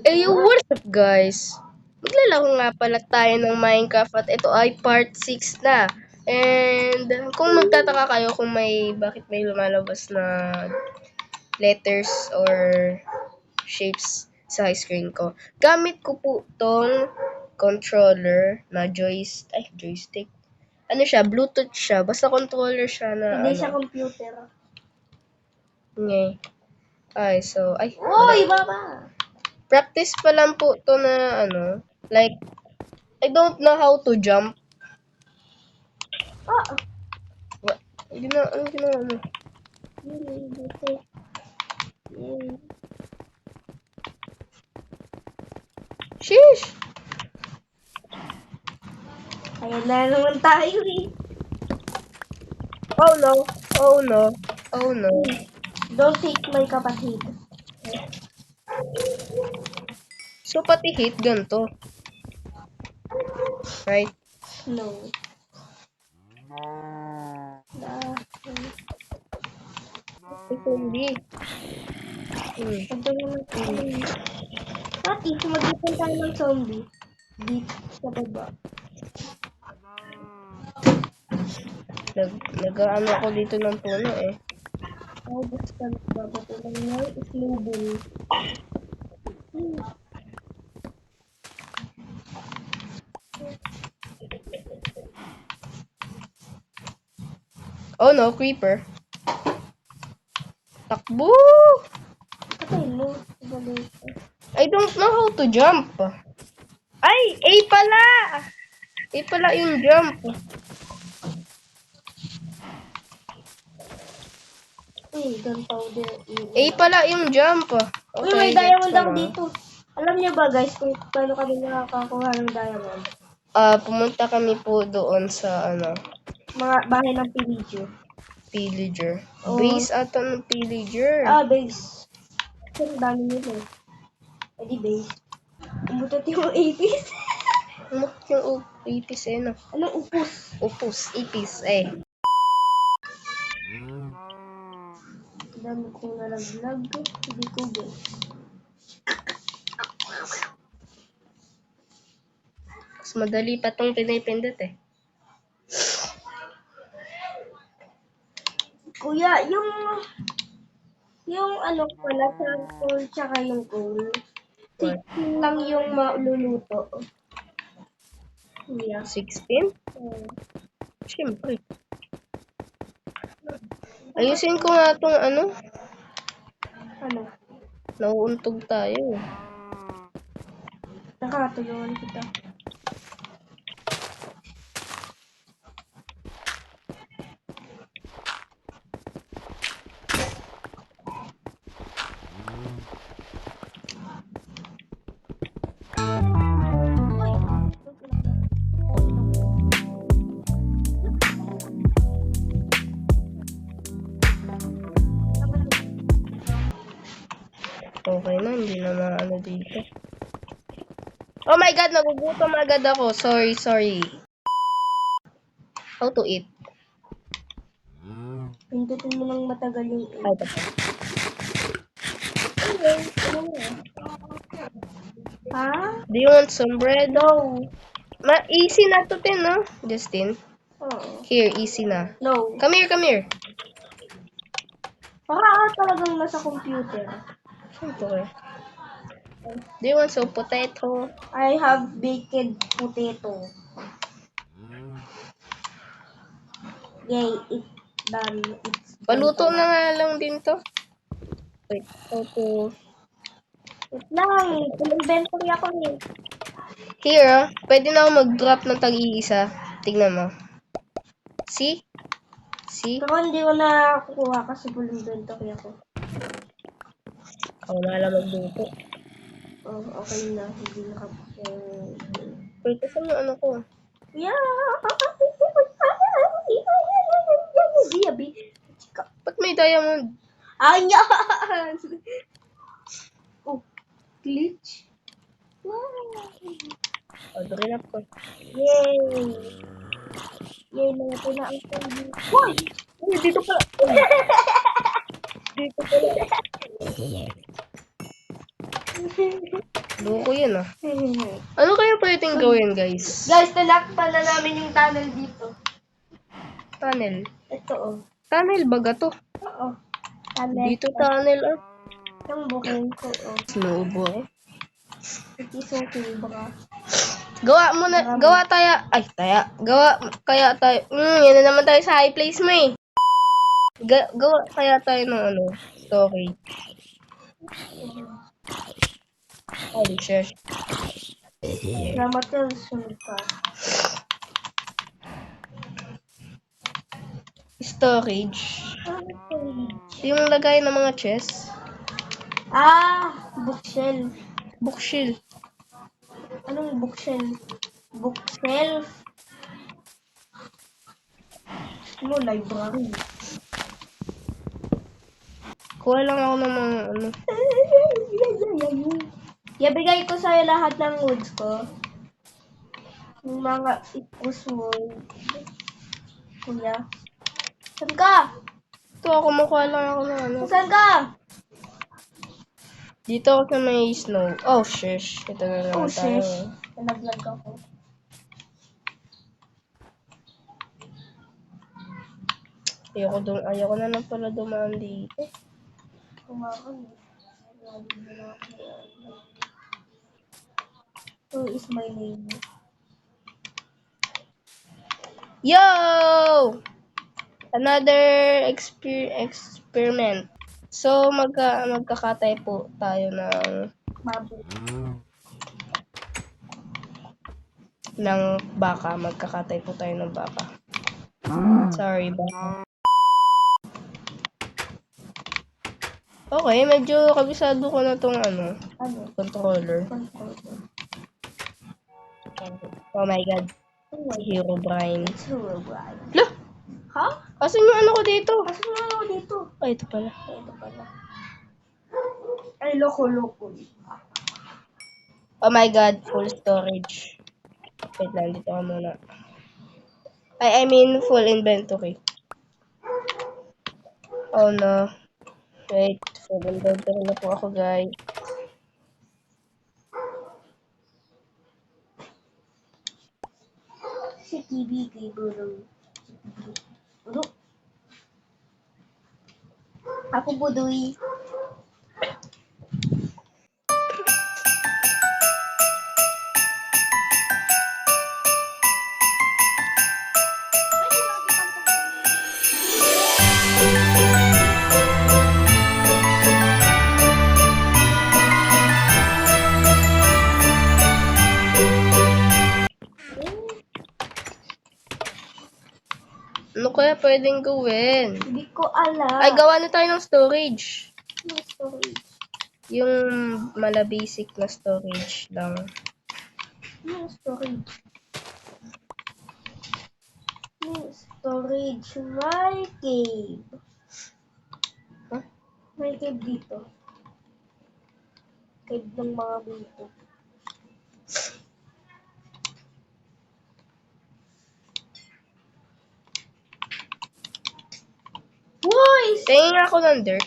What's up guys? Maglalaro nga pala tayo ng Minecraft at ito ay part 6 na. And kung magtataka kayo kung bakit may lumalabas na letters or shapes sa screen ko. Gamit ko po tong controller na joystick. Ano siya? Bluetooth siya. Basta controller siya na Hindi siya computer. Ngay. Uy, baba! Practice pa lang po to na like, I don't know how to jump. Ah! Ano ginawa mo? Sheesh! Ayan na naman tayo eh. Oh no, oh no, oh no. Don't hate my kapatid. So pati hit ganito. Right? No. Ito hindi. Ito naman tayo. Pati, sumagitan tayo ng zombie. Dito sa baba. Nag-ano ako dito ng puno eh. Ay, basta nagbabato lang yan. Snowball. Oh no, creeper. Takbo! Patay mo. Galit. I don't know how to jump. Ay! A pala! A pala yung jump. Uy, gunpowder. A pala yung jump. Uy, may diamond ako dito. Alam niyo ba guys kung paano kami nakakakuha ng diamond? Pumunta kami po doon sa Mga bahay ng pillager. Oh. Base ata ng pillager. Base. Kasi ang dami nila eh. Di base. Umutot yung apis. Umukot yung ipis eh, no? Anong upos? Upos, ipis eh. Ang dami kong nalaglag. Hindi ko guys. Mas madali pa tong pinipindot eh. Kuya, yung ano pala sa coal tsaka yung coal. 16 lang yung maluluto. Kuya. 16? Siyempre. Ayusin ko nga tong Ano? nauuntog tayo. Nakatulungan kita. Okay na, hindi na maano dito. Oh my god, nagugutom agad ako. Sorry. How to eat? Pindutin mo ng matagal yung Ay, tapos. Ha? Do you want some bread? No. Easy na to, no? Justin. Oo. Here, easy na. No. Come here. Para talagang nasa computer. Siyempre. Do you want some potato? I have baked potato. Yay, it's done. Paluto na nga lang din to. Wait, how to... Wait lang, inventory ako eh. Here, pwede na ako mag-drop ng tag-iisa. Tignan mo. See? Pero hindi ko na kukuha kasi full inventory ako. Ako na lang magluto. Oh, okay na. Hindi na Wait, saan yung ano ko? Yeah! Ba't may diamond? Ayan! Oh, glitch. Wow! Rin up ko. Yay! Yay, natin na ang zombie. Hoy! Uy, dito pala. Dito pala. Buko yun ah. Ano kaya pwedeng gawin, guys? Guys, tinakpan na namin yung tunnel dito. Tunnel. Ito oh. Tunnel baga to. Oo. Tunnel. Dito tunnel ah. Yung booking ko oh. Snowbo eh. It is okay, baka. Gawa muna, gawa tayo. Ay, tayo. Gawa kaya tayo. Yan na naman tayo sa high place mo eh. Gawa kaya tayo ng ano, story. Holy shit. Salamat ka, sunod ka. Storage. Yung lagay ng mga chest. Bookshelf. Bookshelf. Anong bookshelf? Bookshelf? Ano, library? Kuha lang ako ng mga ano. Ibigay ko sa'yo lahat ng woods ko. Yung mga wood. Kuya. Saan ka? Ito ako kumukuha lang ako ng ano. Saan ka? Dito ako sa may snow. Oh, shish. Ito na naman tayo. Nalaglag ako. Ayoko na lang pala dumaan dito. Kumakan. Who is my name? Yo! Another experiment. So, magkakatay po tayo Baboy. ng baka. Magkakatay po tayo ng baka. Sorry, baka. Okay, medyo kabisado ko na tong ano, Ano? controller. Oh my god. Hero Brian. Herobrine. Lah! Ha? Asan yung ano ko dito? Asan na ako dito? Ay, ito pala. Ito pala. Ay, loko-loko. Oh my god, full storage. Wait lang, dito ka muna. I mean, full inventory. Oh no. Wait, full inventory na po ako, guys. Si TV kay Budong. Budo. Ako Budoy. Ano kaya pwedeng gawin? Hindi ko alam. Ay, gawa na tayo ng storage. Ano storage? Yung mala basic na storage lang. Ano storage? Ano storage? My cave. Huh? May cave dito. Cave ng mga dito. Boys! Tingin nga ako ng dirt.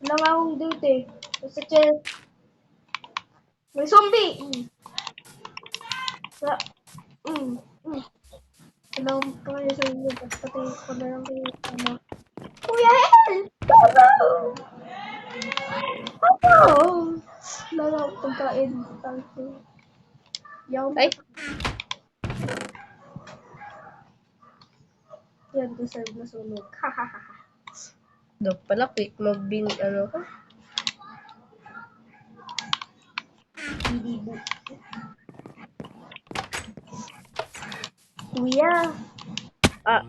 Wala nga akong dirt eh. Sa chest. May zombie! Wala akong kaya sa inyo. Patayin ko na lang kayo. Ano? Kuya, help! Hello! Hello! Wala na akong pagkain. Yaw. Ay, Yan, deserve na sunog. Hahaha. dog pala, quick mag-bin, ano ka? Bidibo. Kuya. Ah,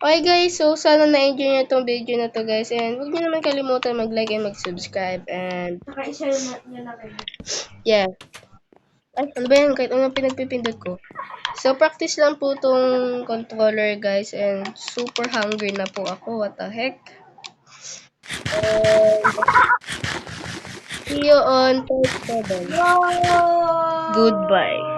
Okay guys, so sana na-enjoy nyo itong video na to guys. And huwag nyo naman kalimutan mag-like and mag-subscribe. And Saka i-share nyo na kayo. yeah. Ay, ano ba yan? Kahit anong pinagpipindot ko. So, practice lang po tong controller guys. And super hungry na po ako. What the heck? And see you on part 7. Wow! Goodbye.